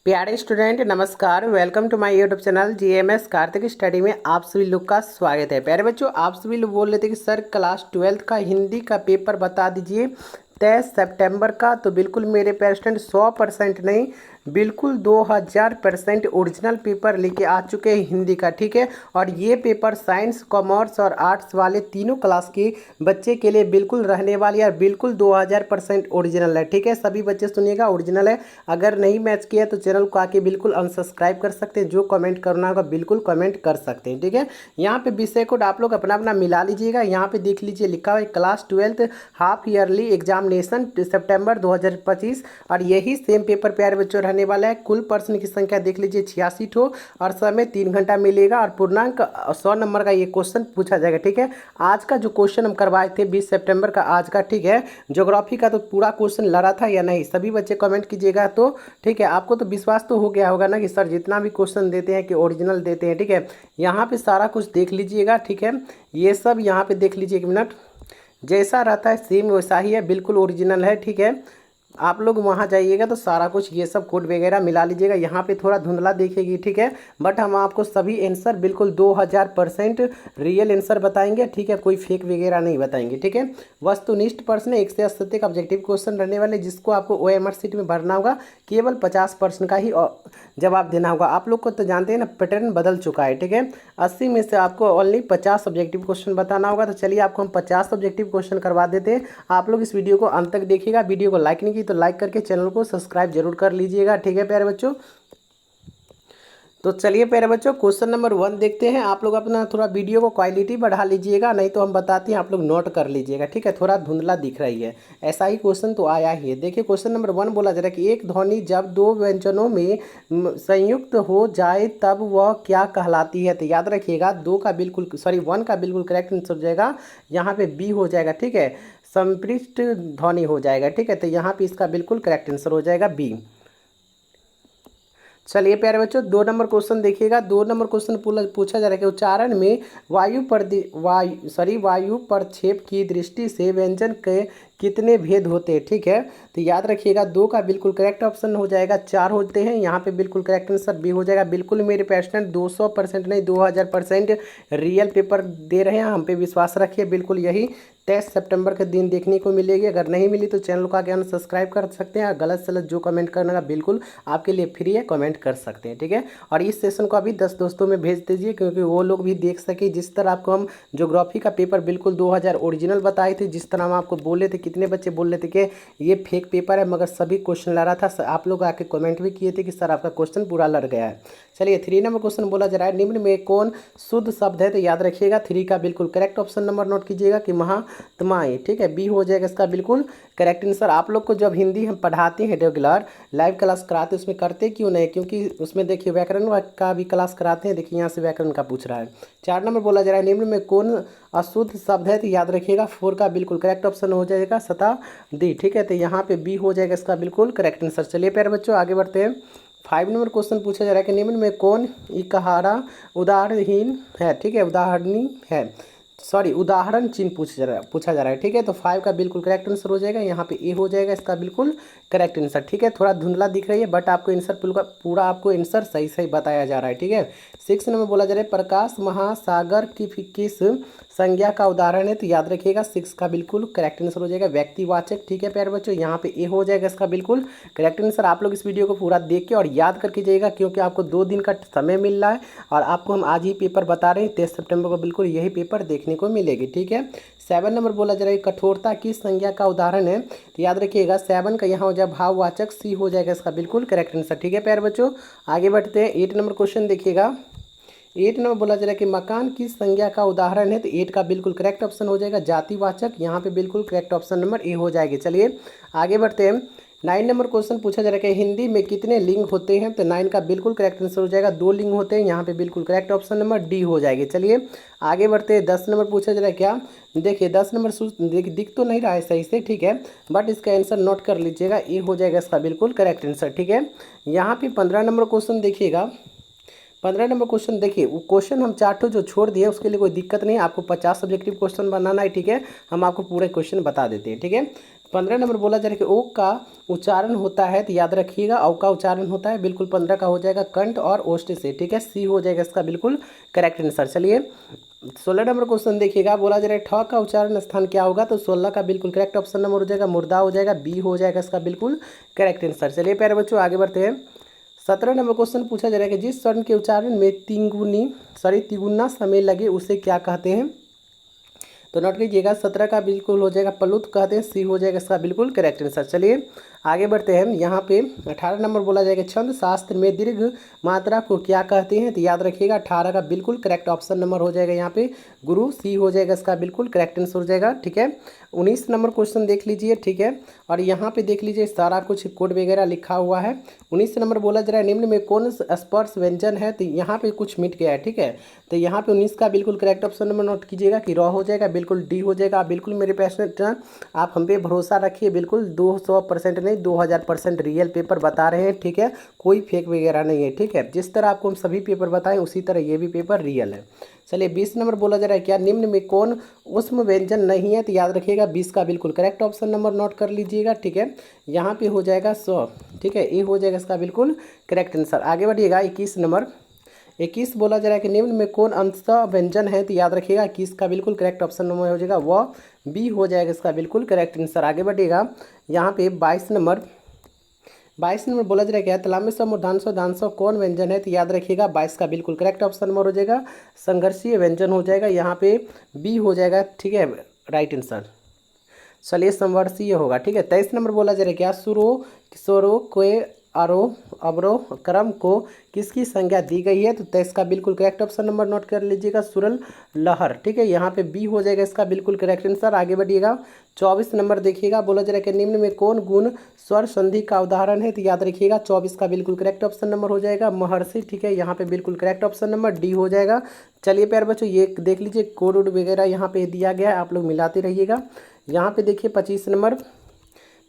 प्यारे स्टूडेंट नमस्कार। Welcome to my YouTube channel GMS Kartik study में आप सभी लोग का स्वागत है। प्यारे बच्चों, आप सभी लोग बोल रहे थे कि सर क्लास 12th का हिंदी का पेपर बता दीजिए 23 सितंबर का। तो बिल्कुल मेरे प्यारे स्टूडेंट 100% नहीं, बिल्कुल 2000% ओरिजिनल पेपर लेके आ चुके हैं हिंदी का। ठीक है, और ये पेपर साइंस, कॉमर्स और आर्ट्स वाले तीनों क्लास के बच्चे के लिए बिल्कुल रहने वाली है, बिल्कुल 2000% ओरिजिनल है। ठीक है, सभी बच्चे सुनिएगा, ओरिजिनल है। अगर नहीं मैच किया तो चैनल को आके बिल्कुल अनसब्सक्राइब कर सकते हैं। जो कमेंट करना होगा बिल्कुल कमेंट कर सकते हैं। ठीक है, यहाँ पे विषय कोड आप लोग अपना अपना मिला लीजिएगा। यहाँ पे देख लीजिए लिखा हुआ है class 12th half yearly examination सितंबर 2025, और यही सेम पेपर प्यारे बच्चों रहने वाला है। कुल प्रश्न की संख्या देख लीजिए 86 ठो, और समय 3 घंटा मिलेगा, और पूर्णांक 100 नंबर का ये क्वेश्चन पूछा जाएगा। ठीक है, आज का जो क्वेश्चन हम करवाए थे 20 सितंबर का आज का, ठीक है, ज्योग्राफी का, तो पूरा क्वेश्चन लड़ा था या नहीं, सभी बच्चे कमेंट कीजिएगा। तो ठीक है, आपको तो विश्वास तो हो गया होगा ना कि सर जितना भी क्वेश्चन देते हैं कि ओरिजिनल देते हैं। ठीक है, यहाँ पे सारा कुछ देख लीजिएगा। ठीक है, ये सब यहाँ पे देख लीजिए, 1 मिनट, जैसा रहता है सेम वैसा ही है, बिल्कुल ओरिजिनल है। ठीक है, आप लोग वहाँ जाइएगा तो सारा कुछ ये सब कोड वगैरह मिला लीजिएगा। यहाँ पे थोड़ा धुंधला देखेगी। ठीक है, बट हम आपको सभी आंसर बिल्कुल 2000% रियल आंसर बताएंगे। ठीक है, कोई फेक वगैरह नहीं बताएंगे। ठीक है, वस्तुनिष्ठ प्रश्न 1 से 80 तक ऑब्जेक्टिव क्वेश्चन रहने वाले, जिसको आपको OMR शीट में भरना होगा। केवल 50% का ही जवाब देना होगा। आप लोग को तो जानते हैं ना, पैटर्न बदल चुका है। ठीक है, 80 में से आपको ओनली 50 ऑब्जेक्टिव क्वेश्चन बताना होगा। तो चलिए आपको हम 50 ऑब्जेक्टिव क्वेश्चन करवा देते हैं। आप लोग इस वीडियो को अंत तक देखिएगा। वीडियो को लाइक नहीं की तो लाइक करके चैनल को सब्सक्राइब जरूर कर लीजिएगा। ठीक है प्यारे बच्चों, तो चलिए प्यारे बच्चों क्वेश्चन नंबर 1 देखते हैं। आप लोग अपना थोड़ा वीडियो को क्वालिटी बढ़ा लीजिएगा, नहीं तो हम बताते हैं, आप लोग नोट कर लीजिएगा। ठीक है, थोड़ा धुंधला दिख रही है, ऐसा ही क्वेश्चन तो आया ही है। देखिए क्वेश्चन नंबर 1 बोला जा रहा है कि एक ध्वनि जब 2 व्यंजनों में संयुक्त हो जाए तब वह क्या कहलाती है। तो याद रखिएगा 1 का बिल्कुल करेक्ट आंसर हो जाएगा, यहाँ पे बी हो जाएगा। ठीक है, संपृष्ट ध्वनि हो जाएगा। ठीक है, तो यहाँ पे इसका बिल्कुल करेक्ट आंसर हो जाएगा बी। चलिए प्यारे बच्चों 2 नंबर क्वेश्चन देखिएगा। 2 नंबर क्वेश्चन पूछा जा रहा है कि उच्चारण में वायु प्रक्षेप की दृष्टि से व्यंजन के कितने भेद होते हैं। ठीक है, तो याद रखिएगा 2 का बिल्कुल करेक्ट ऑप्शन हो जाएगा, 4 होते हैं। यहाँ पे बिल्कुल करेक्ट आंसर बी हो जाएगा। बिल्कुल मेरे पेशेंट 200% नहीं 2000% रियल पेपर दे रहे हैं, हम पे विश्वास रखिए। बिल्कुल यही 23 सितंबर के दिन देखने को मिलेगी। अगर नहीं मिली तो चैनल को आगे अनसब्सक्राइब कर सकते हैं। गलत सलत जो कमेंट करना का बिल्कुल आपके लिए फ्री है, कमेंट कर सकते हैं। ठीक है, और इस सेशन को अभी 10 दोस्तों में भेज दीजिए, क्योंकि वो लोग भी देख सके। जिस तरह आपको हम ज्योग्राफी का पेपर बिल्कुल 2000 ओरिजिनल बताए थे, जिस तरह हम आपको बोले थे, कितने बच्चे बोल रहे थे कि ये फेक पेपर है, मगर सभी क्वेश्चन ला रहा था। आप लोग आके कमेंट भी किए थे कि सर आपका क्वेश्चन पूरा लड़ गया है। चलिए 3 नंबर क्वेश्चन बोला जा रहा है, निम्न में कौन शुद्ध शब्द है। तो याद रखिएगा 3 का बिल्कुल करेक्ट ऑप्शन नंबर नोट कीजिएगा कि महात्माएं। ठीक है, बी हो जाएगा इसका बिल्कुल करेक्ट आंसर। आप लोग को जब हिंदी हम पढ़ाते हैं रेगुलर लाइव क्लास कराते हैं, उसमें करते क्यों नहीं, क्योंकि उसमें देखिए व्याकरण का भी क्लास कराते हैं। देखिए यहाँ से व्याकरण का पूछ रहा है। 4 नंबर बोला जा रहा है, निम्न में कौन अशुद्ध शब्द है। तो याद रखिएगा 4 का बिल्कुल करेक्ट ऑप्शन हो जाएगा शताब्दी। ठीक है, तो यहाँ पे बी हो जाएगा इसका बिल्कुल करेक्ट आंसर। चलिए प्यारे बच्चों आगे बढ़ते हैं। 5 नंबर क्वेश्चन पूछा जा रहा है कि निम्न में कौन इकहारा उदाहरणहीन है। ठीक है, उदाहरण चिन्ह पूछा जा रहा है। ठीक है, तो 5 का बिल्कुल करेक्ट आंसर हो जाएगा, यहाँ पे ए हो जाएगा इसका बिल्कुल करेक्ट आंसर। ठीक है, थोड़ा धुंधला दिख रही है, बट आपको आंसर पूरा आपको आंसर सही सही बताया जा रहा है। ठीक है, 6 नंबर बोला जा रहा है प्रकाश महासागर की किस संज्ञा का उदाहरण है। तो याद रखिएगा 6 का बिल्कुल करेक्ट आंसर हो जाएगा व्यक्तिवाचक। ठीक है प्यारे बच्चों, यहाँ पे ए हो जाएगा इसका बिल्कुल करेक्ट आंसर। आप लोग इस वीडियो को पूरा देख के और याद करके जाइएगा, क्योंकि आपको 2 दिन का समय मिल रहा है, और आपको हम आज ही पेपर बता रहे हैं। 23 सितंबर को बिल्कुल यही पेपर देखने को मिलेगी। ठीक है, 7 नंबर बोला जा रहा है कठोरता की संज्ञा का उदाहरण है। तो याद रखिएगा 7 का यहाँ हो जाए भाववाचक, सी हो जाएगा इसका बिल्कुल करेक्ट आंसर। ठीक है प्यारे बच्चों आगे बढ़ते हैं। 8 नंबर क्वेश्चन देखिएगा। 8 नंबर बोला जा रहा है कि मकान की संज्ञा का उदाहरण है। तो 8 का बिल्कुल करेक्ट ऑप्शन हो जाएगा जातिवाचक, यहाँ पे बिल्कुल करेक्ट ऑप्शन नंबर ए हो जाएगी। चलिए आगे बढ़ते हैं। 9 नंबर क्वेश्चन पूछा जा रहा है कि हिंदी में कितने लिंग होते हैं। तो 9 का बिल्कुल करेक्ट आंसर हो जाएगा 2 लिंग होते हैं, यहाँ पे बिल्कुल करेक्ट ऑप्शन नंबर डी हो जाएगी। चलिए आगे बढ़ते हैं। 10 नंबर पूछा जा रहा है क्या, देखिए 10 नंबर दिख तो नहीं रहा है सही से। ठीक है, बट इसका आंसर नोट कर लीजिएगा, ए हो जाएगा इसका बिल्कुल करेक्ट आंसर। ठीक है, यहाँ पे 15 नंबर क्वेश्चन देखिएगा। 15 नंबर क्वेश्चन देखिए, वो क्वेश्चन हम 4 ठो जो छोड़ दिए उसके लिए कोई दिक्कत नहीं है। आपको 50 सब्जेक्टिव क्वेश्चन बनाना है। ठीक है, हम आपको पूरे क्वेश्चन बता देते हैं। ठीक है, 15 नंबर बोला जा रहा है कि ओ का उच्चारण होता है, तो याद रखिएगा औ का उच्चारण होता है बिल्कुल। 15 का हो जाएगा कंठ और ओष्ठ से, ठीक है, सी हो जाएगा इसका बिल्कुल करेक्ट आंसर। चलिए 16 नंबर क्वेश्चन देखिएगा, बोला जा रहा है ठ का उच्चारण स्थान क्या होगा, तो 16 का बिल्कुल करेक्ट ऑप्शन नंबर हो जाएगा मुर्दा हो जाएगा, बी हो जाएगा इसका बिल्कुल करेक्ट आंसर। चलिए प्यारे बच्चों आगे बढ़ते हैं। 17 नंबर क्वेश्चन पूछा जा रहा है कि जिस स्वर्ण के उच्चारण में तिगुना समय लगे उसे क्या कहते हैं, तो नोट कीजिएगा। 17 का बिल्कुल हो जाएगा प्लुत कहते हैं, सी हो जाएगा इसका बिल्कुल करेक्ट आंसर। चलिए आगे बढ़ते हैं। यहाँ पे 18 नंबर बोला जाएगा छंद शास्त्र में दीर्घ मात्रा को क्या कहते हैं, तो याद रखिएगा 18 का बिल्कुल करेक्ट ऑप्शन नंबर हो जाएगा यहाँ पे गुरु, सी हो जाएगा इसका बिल्कुल करेक्ट आंसर हो जाएगा, ठीक है। 19 नंबर क्वेश्चन देख लीजिए, ठीक है, और यहाँ पे देख लीजिए सारा कुछ कोड वगैरह लिखा हुआ है। 19 नंबर बोला जा रहा है निम्न में कौन स्पर्श व्यंजन है, तो यहाँ पे कुछ मिट गया है, ठीक है। तो यहाँ पे 19 का बिल्कुल करेक्ट ऑप्शन नंबर नोट कीजिएगा कि र हो जाएगा, बिल्कुल डी हो जाएगा। आप बिल्कुल मेरे पेशेंट आप हम पे भरोसा रखिए, बिल्कुल 200% नहीं 2000% रियल पेपर बता रहे हैं, ठीक है, कोई फेक वगैरह नहीं है, ठीक है। जिस तरह आपको हम सभी पेपर बताएं उसी तरह ये भी पेपर रियल है। चलिए 20 नंबर बोला जा रहा है क्या निम्न में कौन उष्म व्यंजन नहीं है, तो याद रखिएगा 20 का बिल्कुल करेक्ट ऑप्शन नंबर नोट कर लीजिएगा, ठीक है। यहाँ पे हो जाएगा 100, ठीक है, ये हो जाएगा इसका बिल्कुल करेक्ट आंसर। आगे बढ़िएगा 21 नंबर। 21 बोला जा रहा है कि निम्न में कौन अंतः व्यंजन है, तो याद रखिएगा 21 का बिल्कुल करेक्ट ऑप्शन नंबर हो जाएगा वह, बी हो जाएगा इसका बिल्कुल करेक्ट आंसर। आगे बढ़िएगा यहाँ पे 22 नंबर। 22 नंबर बोला जा रहा है क्या तलामय मूर्धांशव दांशव कौन व्यंजन है, तो याद रखिएगा 22 का बिल्कुल करेक्ट ऑप्शन नंबर हो जाएगा संघर्षीय व्यंजन हो जाएगा, यहाँ पे बी हो जाएगा, ठीक है, राइट आंसर। चलिए संवर्षीय होगा, ठीक है। 23 नंबर बोला जा रहा है क्या स्वरों के आरोह अवरोह क्रम को किसकी संज्ञा दी गई है, तो 23 का बिल्कुल करेक्ट ऑप्शन नंबर नोट कर लीजिएगा सुरल लहर, ठीक है, यहाँ पे बी हो जाएगा इसका बिल्कुल करेक्ट आंसर। आगे बढ़िएगा 24 नंबर देखिएगा, बोला जा रहा है कि निम्न में कौन गुण स्वर संधि का उदाहरण है, तो याद रखिएगा 24 का बिल्कुल करेक्ट ऑप्शन नंबर हो जाएगा महर्षि, ठीक है, यहाँ पे बिल्कुल करेक्ट ऑप्शन नंबर डी हो जाएगा। चलिए प्यारे बच्चों ये देख लीजिए कोड वोड वगैरह यहाँ पे दिया गया है, आप लोग मिलाते रहिएगा। यहाँ पे देखिए 25 नंबर।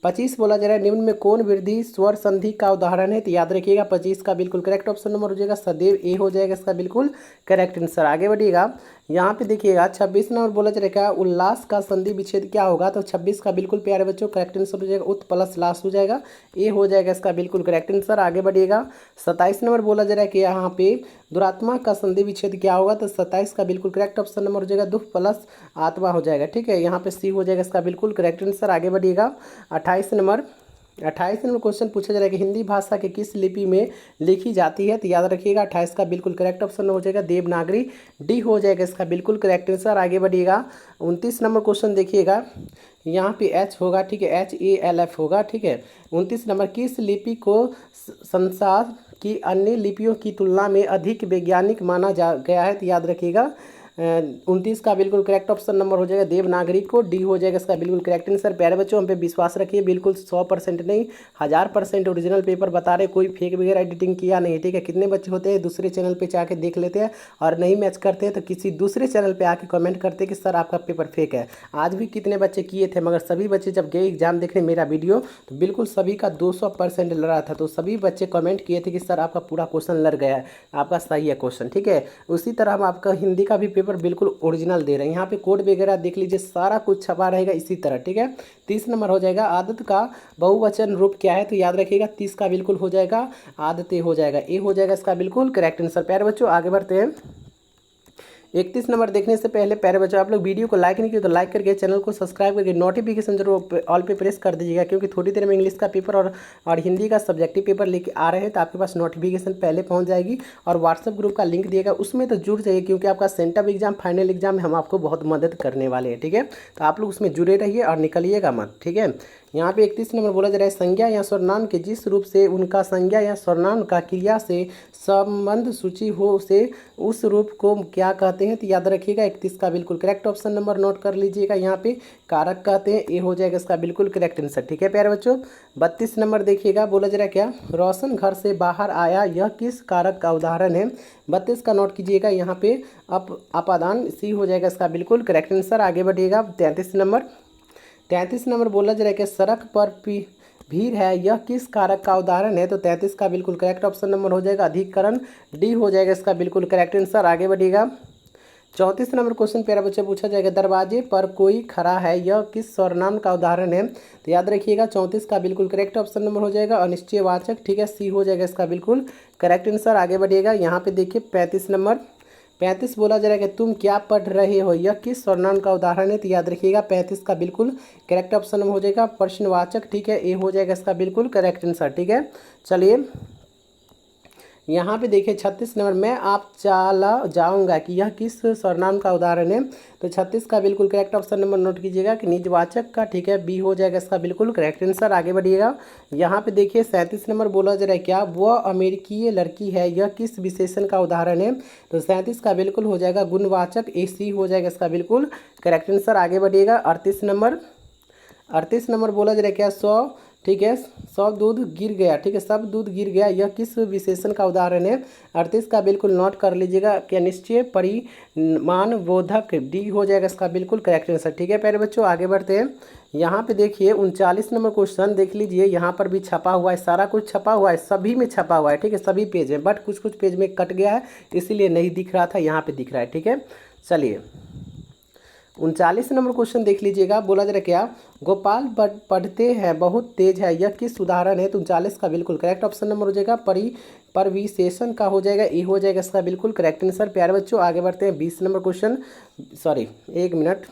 25 बोला जा रहा है निम्न में कौन वृद्धि स्वर संधि का उदाहरण है, तो याद रखिएगा 25 का बिल्कुल करेक्ट ऑप्शन नंबर हो जाएगा सदैव, ए हो जाएगा इसका बिल्कुल करेक्ट आंसर। आगे बढ़िएगा यहाँ पे देखिएगा 26 नंबर बोला जा रहा है क्या उल्लास का संधि विच्छेद क्या होगा, तो 26 का बिल्कुल प्यारे बच्चों करेक्ट आंसर हो जाएगा उत प्लस लास हो जाएगा, ए हो जाएगा इसका बिल्कुल करेक्ट आंसर। आगे बढ़िएगा 27 नंबर बोला जा रहा है कि यहाँ पे दुरात्मा का संधि विच्छेद क्या होगा, तो 27 का बिल्कुल करेक्ट ऑप्शन नंबर हो जाएगा दुख प्लस आत्मा हो जाएगा, ठीक है, यहाँ पे सी हो जाएगा इसका बिल्कुल करेक्ट आंसर। आगे बढ़िएगा 28 नंबर। 28 नंबर क्वेश्चन पूछा जा रहा है कि हिंदी भाषा के किस लिपि में लिखी जाती है, तो याद रखिएगा 28 का बिल्कुल करेक्ट ऑप्शन हो जाएगा देवनागरी, डी हो जाएगा इसका बिल्कुल करेक्ट आंसर। आगे बढ़िएगा 29 नंबर क्वेश्चन देखिएगा, यहाँ पे एच होगा, ठीक है, HALF होगा, ठीक है। 29 नंबर किस लिपि को संसार की अन्य लिपियों की तुलना में अधिक वैज्ञानिक माना जा गया है, तो याद रखिएगा 29 का बिल्कुल करेक्ट ऑप्शन नंबर हो जाएगा देवनागरी को, डी हो जाएगा इसका बिल्कुल करेक्ट आंसर। प्यारे बच्चों हम पे विश्वास रखिए, बिल्कुल 100% नहीं 1000% ओरिजिनल पेपर बता रहे, कोई फेक वगैरह एडिटिंग किया नहीं, ठीक है। कितने बच्चे होते हैं दूसरे चैनल पे जाके देख लेते हैं और नहीं मैच करते हैं तो किसी दूसरे चैनल पर आके कमेंट करते हैं कि सर आपका पेपर फेक है। आज भी कितने बच्चे किए थे, मगर सभी बच्चे जब गए एग्जाम देखने मेरा वीडियो तो बिल्कुल सभी का 200% लड़ा था, तो सभी बच्चे कमेंट किए थे कि सर आपका पूरा क्वेश्चन लड़ गया है, आपका सही है क्वेश्चन, ठीक है। उसी तरह हम आपका हिंदी का भी पेपर बिल्कुल ओरिजिनल दे रहे हैं, यहाँ पे कोड वगैरह देख लीजिए सारा कुछ छपा रहेगा इसी तरह, ठीक है। 30 नंबर हो जाएगा आदत का बहुवचन रूप क्या है, तो याद रखिएगा 30 का बिल्कुल हो जाएगा आदतें हो जाएगा, ए हो जाएगा इसका बिल्कुल करेक्ट आंसर। प्यारे बच्चों आगे बढ़ते हैं। 31 नंबर देखने से पहले प्यारे बच्चों आप लोग वीडियो को लाइक नहीं किए तो लाइक करके चैनल को सब्सक्राइब करके नोटिफिकेशन जरूर ऑल पे प्रेस कर दीजिएगा, क्योंकि थोड़ी देर में इंग्लिश का पेपर और हिंदी का सब्जेक्टिव पेपर लेके आ रहे हैं, तो आपके पास नोटिफिकेशन पहले पहुंच जाएगी। और व्हाट्सएप ग्रुप का लिंक दिएगा उसमें तो जुड़ जाइए, क्योंकि आपका सेंटर एग्जाम फाइनल एग्जाम में हम आपको बहुत मदद करने वाले हैं, ठीक है। तो आप लोग उसमें जुड़े रहिए और निकलिएगा मत, ठीक है। यहाँ पे 31 नंबर बोला जा रहा है संज्ञा या सर्वनाम के जिस रूप से उनका संज्ञा या सर्वनाम का क्रिया से संबंध सूची हो उसे उस रूप को क्या कहते हैं, तो याद रखिएगा 31 का बिल्कुल करेक्ट ऑप्शन नंबर नोट कर लीजिएगा, यहाँ पे कारक कहते हैं, ए हो जाएगा इसका बिल्कुल करेक्ट आंसर, ठीक है प्यारे बच्चों। 32 नंबर देखिएगा, बोला जा रहा है क्या रोशन घर से बाहर आया यह किस कारक का उदाहरण है, 32 का नोट कीजिएगा, यहाँ पे अपादान, सी हो जाएगा इसका बिल्कुल करेक्ट आंसर। आगे बढ़िएगा 33 नंबर। 33 नंबर बोला जा रहा है कि सड़क पर भीड़ है यह किस कारक का उदाहरण है, तो 33 का बिल्कुल करेक्ट ऑप्शन नंबर हो जाएगा अधिकरण, डी हो जाएगा इसका बिल्कुल करेक्ट आंसर। आगे बढ़िएगा 34 नंबर क्वेश्चन प्यारा बच्चा पूछा जाएगा, दरवाजे पर कोई खड़ा है, यह किस सर्वनाम का उदाहरण है। तो याद रखिएगा 34 का बिल्कुल करेक्ट ऑप्शन नंबर हो जाएगा अनिश्चयवाचक, ठीक है, सी हो जाएगा इसका बिल्कुल करेक्ट आंसर। आगे बढ़िएगा, यहाँ पे देखिए 35 नंबर, 35 बोला जा रहा है कि तुम क्या पढ़ रहे हो, यह किस सर्वनाम का उदाहरण है। तो याद रखिएगा 35 का बिल्कुल करेक्ट ऑप्शन नंबर हो जाएगा प्रश्नवाचक, ठीक है, ए हो जाएगा इसका बिल्कुल करेक्ट आंसर, ठीक है। चलिए यहाँ पे देखिए 36 नंबर, मैं आप चला जाऊँगा कि यह किस सर्वनाम का उदाहरण है। तो 36 का बिल्कुल करेक्ट ऑप्शन नंबर नोट कीजिएगा कि निजवाचक का, ठीक है, बी हो जाएगा इसका बिल्कुल करेक्ट आंसर। आगे बढ़िएगा, यहाँ पे देखिए 37 नंबर बोला जा रहा है, क्या वह अमेरिकी लड़की है, यह किस विशेषण का उदाहरण है। तो 37 का बिल्कुल हो जाएगा गुणवाचक, ए सी हो जाएगा इसका बिल्कुल करेक्ट आंसर। आगे बढ़िएगा 38 नंबर, 38 नंबर बोला जा रहा है, क्या 100, ठीक है, सब दूध गिर गया, ठीक है, सब दूध गिर गया, यह किस विशेषण का उदाहरण है। 38 का बिल्कुल नोट कर लीजिएगा कि निश्चय परिमाण बोधक, डी हो जाएगा इसका बिल्कुल करेक्ट आंसर, ठीक है प्यारे बच्चों। आगे बढ़ते हैं, यहाँ पे देखिए 39 नंबर क्वेश्चन देख लीजिए, यहाँ पर भी छपा हुआ है, सारा कुछ छपा हुआ है, सभी में छपा हुआ है, ठीक है, सभी पेज में, बट कुछ कुछ पेज में कट गया है इसीलिए नहीं दिख रहा था, यहाँ पे दिख रहा है, ठीक है। चलिए 39 नंबर क्वेश्चन देख लीजिएगा, बोला जा रहा है, क्या गोपाल पढ़ते हैं बहुत तेज है, यह किस उदाहरण है। तो 39 का बिल्कुल करेक्ट ऑप्शन नंबर हो जाएगा परिविशेषण का हो जाएगा, ए हो जाएगा इसका बिल्कुल करेक्ट आंसर। प्यारे बच्चों आगे बढ़ते हैं 20 नंबर क्वेश्चन, सॉरी एक मिनट,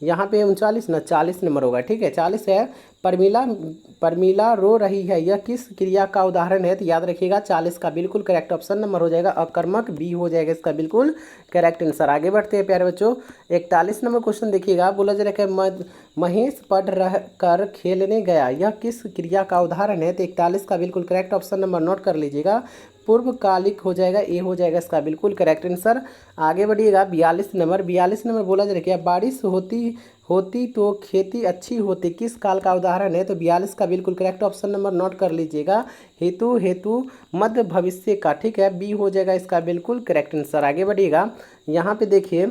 यहाँ पे 39 ना 40 नंबर होगा, ठीक है, 40 है, परमीला रो रही है, यह किस क्रिया का उदाहरण है। तो याद रखिएगा 40 का बिल्कुल करेक्ट ऑप्शन नंबर हो जाएगा अकर्मक, बी हो जाएगा इसका बिल्कुल करेक्ट आंसर। आगे बढ़ते हैं प्यारे बच्चों, 41 नंबर क्वेश्चन देखिएगा, बोला जा रहा है महेश पढ़ रह कर खेलने गया, यह किस क्रिया का उदाहरण है। तो 41 का बिल्कुल करेक्ट ऑप्शन नंबर नोट कर लीजिएगा पूर्वकालिक हो जाएगा, ए हो जाएगा इसका बिल्कुल करेक्ट आंसर। आगे बढ़िएगा 42 नंबर, 42 नंबर बोला जा रहा है, क्या बारिश होती तो खेती अच्छी होती, किस काल का उदाहरण है। तो 42 का बिल्कुल करेक्ट ऑप्शन नंबर नोट कर लीजिएगा हेतु मध्य भविष्य का, ठीक है, बी हो जाएगा इसका बिल्कुल करेक्ट आंसर। आगे बढ़िएगा, यहाँ पे देखिए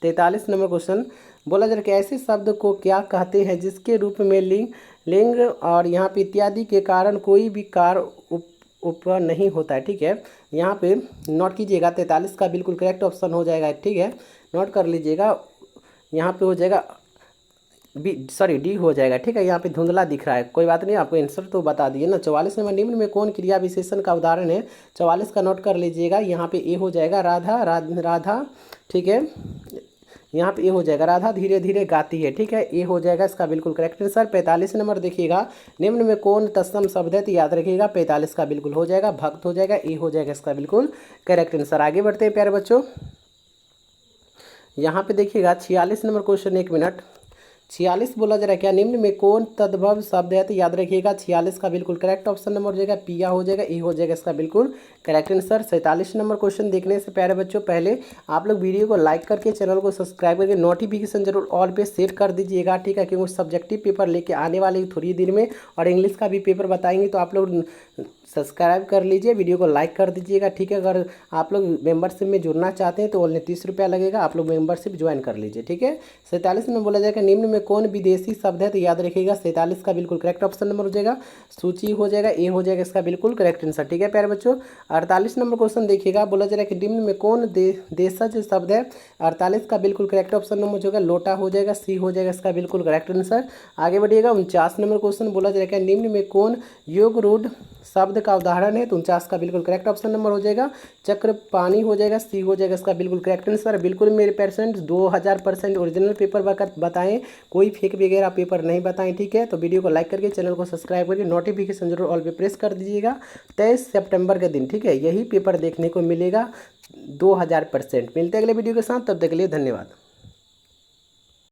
43 नंबर क्वेश्चन बोला जा रहा है कि ऐसे शब्द को क्या कहते हैं जिसके रूप में लिंग और यहाँ पे इत्यादि के कारण कोई भी कार्य ऊपर नहीं होता है, ठीक है, यहाँ पे नोट कीजिएगा 43 का बिल्कुल करेक्ट ऑप्शन हो जाएगा, ठीक है, नोट कर लीजिएगा, यहाँ पे हो जाएगा बी, सॉरी डी हो जाएगा, ठीक है, यहाँ पे धुंधला दिख रहा है, कोई बात नहीं, आपको आंसर तो बता दिए ना। 44 नंबर, निम्न में कौन क्रिया विशेषण का उदाहरण है। 44 का नोट कर लीजिएगा, यहाँ पे ए हो जाएगा राधा, ठीक है, यहाँ पे ए हो जाएगा राधा धीरे धीरे गाती है, ठीक है, ए हो जाएगा इसका बिल्कुल करेक्ट आंसर। 45 नंबर देखिएगा, निम्न में कौन तत्सम शब्द है। तो याद रखिएगा 45 का बिल्कुल हो जाएगा भक्त हो जाएगा, ए हो जाएगा इसका बिल्कुल करेक्ट आंसर। आगे बढ़ते हैं प्यारे बच्चों, यहाँ पे देखिएगा 46 नंबर क्वेश्चन, एक मिनट, 46 बोला जा रहा है, क्या निम्न में कौन तद्भव शब्द है। तो याद रखिएगा 46 का बिल्कुल करेक्ट ऑप्शन नंबर हो जाएगा पिया हो जाएगा, ए हो जाएगा इसका बिल्कुल करेक्ट आंसर। 47 नंबर क्वेश्चन देखने से प्यारे बच्चों पहले आप लोग वीडियो को लाइक करके चैनल को सब्सक्राइब करके नोटिफिकेशन जरूर ऑल पे सेट कर दीजिएगा, ठीक है, क्योंकि सब्जेक्टिव पेपर लेके आने वाले थोड़ी देर में और इंग्लिश का भी पेपर बताएंगे, तो आप लोग सब्सक्राइब कर लीजिए, वीडियो को लाइक कर दीजिएगा, ठीक है। अगर आप लोग मेंबरशिप में जुड़ना चाहते हैं तो ओनली 30 रुपया लगेगा, आप लोग मेंबरशिप ज्वाइन कर लीजिए, ठीक है। 47 में बोला जाएगा निम्न में कौन विदेशी शब्द है। तो याद रखिएगा 47 का बिल्कुल करेक्ट ऑप्शन नंबर हो जाएगा सूची हो जाएगा, ए हो जाएगा इसका बिल्कुल करेक्ट आंसर, ठीक है प्यारे बच्चों। 48 नंबर क्वेश्चन देखिएगा, बोला जा रहा है कि निम्न में कौन देशज शब्द है। 48 का बिल्कुल करेक्ट ऑप्शन नंबर हो जाएगा लोटा हो जाएगा, सी हो जाएगा इसका बिल्कुल करेक्ट आंसर। आगे बढ़िएगा 49 नंबर क्वेश्चन, बोला जा रहा है निम्न में कौन योग रूढ़ शब्द का उदाहरण है। तो 49 का बिल्कुल करेक्ट ऑप्शन नंबर हो जाएगा चक्र पानी हो जाएगा, सी हो जाएगा इसका बिल्कुल करेक्ट आंसर। बिल्कुल मेरे पेरेंट्स 2000% ओरिजिनल पेपर बताएं, कोई फेक वगैरह पेपर नहीं बताएं, ठीक है। तो वीडियो को लाइक करके चैनल को सब्सक्राइब करके नोटिफिकेशन जरूर ऑल पे प्रेस कर दीजिएगा। 23 सितंबर के दिन, ठीक है, यही पेपर देखने को मिलेगा 2000%। मिलते हैं अगले वीडियो के साथ, तब तक के लिए धन्यवाद।